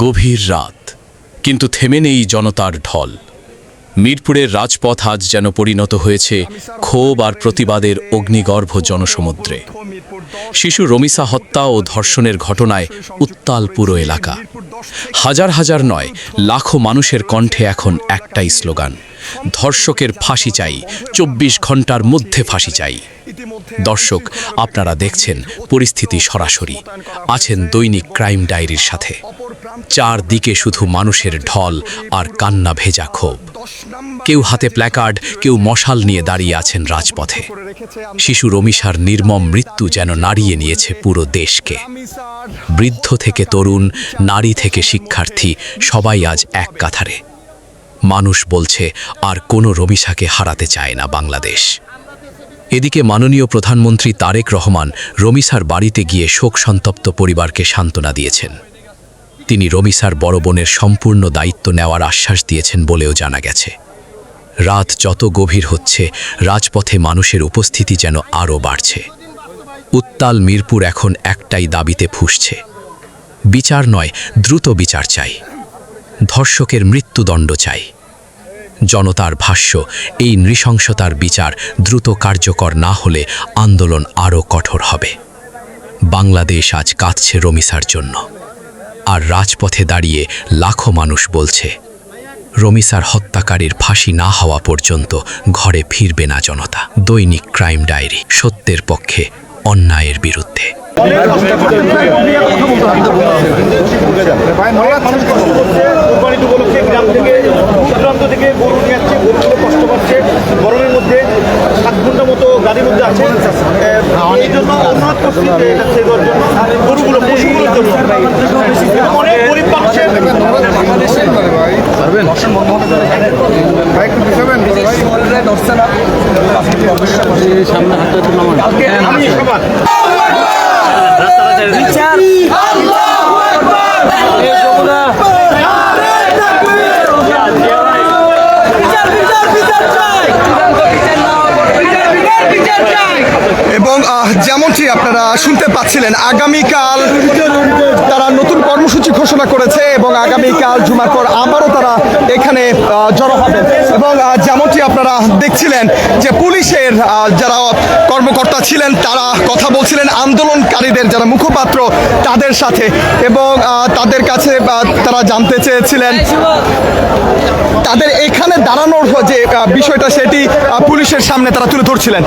গভীর রাত, কিন্তু থেমে নেই জনতার ঢল। মিরপুরের রাজপথ আজ যেন পরিণত হয়েছে ক্ষোভ আর প্রতিবাদের অগ্নিগর্ভ জনসমুদ্রে। শিশু রমিসা হত্যা ও ধর্ষণের ঘটনায় উত্তাল পুরো এলাকা। হাজার হাজার নয়, লাখো মানুষের কণ্ঠে এখন একটাই স্লোগান: ধর্ষকের ফাঁসি চাই, ২৪ ঘন্টার মধ্যে ফাঁসি চাই। দর্শক, আপনারা দেখছেন পরিস্থিতি সরাসরি, আছেন দৈনিক ক্রাইম ডায়েরির সাথে। চারদিকে শুধু মানুষের ঢল আর কান্না ভেজা ক্ষোভ। কেউ হাতে প্ল্যাকার্ড, কেউ মশাল নিয়ে দাঁড়িয়ে আছেন রাজপথে। শিশু রমিসার নির্মম মৃত্যু যেন নাড়িয়ে নিয়েছে পুরো দেশকে। বৃদ্ধ থেকে তরুণ, নারী থেকে শিক্ষার্থী, সবাই আজ এক কাতারে। মানুষ বলছে আর কোনো রমিসাকে হারাতে চায় না বাংলাদেশ। এদিকে মাননীয় প্রধানমন্ত্রী তারেক রহমান রমিসার বাড়িতে গিয়ে শোকসন্তপ্ত পরিবারকে সান্ত্বনা দিয়েছেন। তিনি রমিসার বড় বোনের সম্পূর্ণ দায়িত্ব নেওয়ার আশ্বাস দিয়েছেন বলেও জানা গেছে। রাত যত গভীর হচ্ছে, রাজপথে মানুষের উপস্থিতি যেন আরও বাড়ছে। উত্তাল মিরপুর এখন একটাই দাবিতে ফুঁসছে: বিচার নয়, দ্রুত বিচার চাই। ধর্ষকের মৃত্যুদণ্ড চাই। জনতার ভাষ্য, এই নৃশংসতার বিচার দ্রুত কার্যকর না হলে আন্দোলন আরও কঠোর হবে। বাংলাদেশ আজ কাঁদছে রমিসার জন্য, আর রাজপথে দাঁড়িয়ে লাখো মানুষ বলছে, রমিসার হত্যাকারীর ফাঁসি না হওয়া পর্যন্ত ঘরে ফিরবে না জনতা। দৈনিক ক্রাইম ডায়েরি, সত্যের পক্ষে, অন্যায়ের বিরুদ্ধে। গরমের মধ্যে 7 ঘন্টা মতো গাড়ির মধ্যে আছে, এই জন্য অনুরোধ করছি যে এটা সেবার জন্য, গরুগুলো, পশুগুলোর জন্য অনেক গরিব পাচ্ছে। সামনে হাতে এবং যেমনটি আপনারা শুনতে পাচ্ছিলেন, আগামীকাল তারা নতুন কর্মসূচি ঘোষণা করেছে এবং আগামীকাল জুমার পর আবারও তারা এখানে জড়ো হবেন। এবং যেমনটি আপনারা দেখছিলেন যে পুলিশের যারা কর্মকর্তা ছিলেন তারা কথা বলছিলেন আন্দোলনকারীদের যারা মুখপাত্র তাদের সাথে, এবং তাদের কাছে তারা জানতে চেয়েছিলেন তাদের এখানে দাঁড়ানোর যে বিষয়টা সেটি পুলিশের সামনে তারা তুলে ধরছিলেন।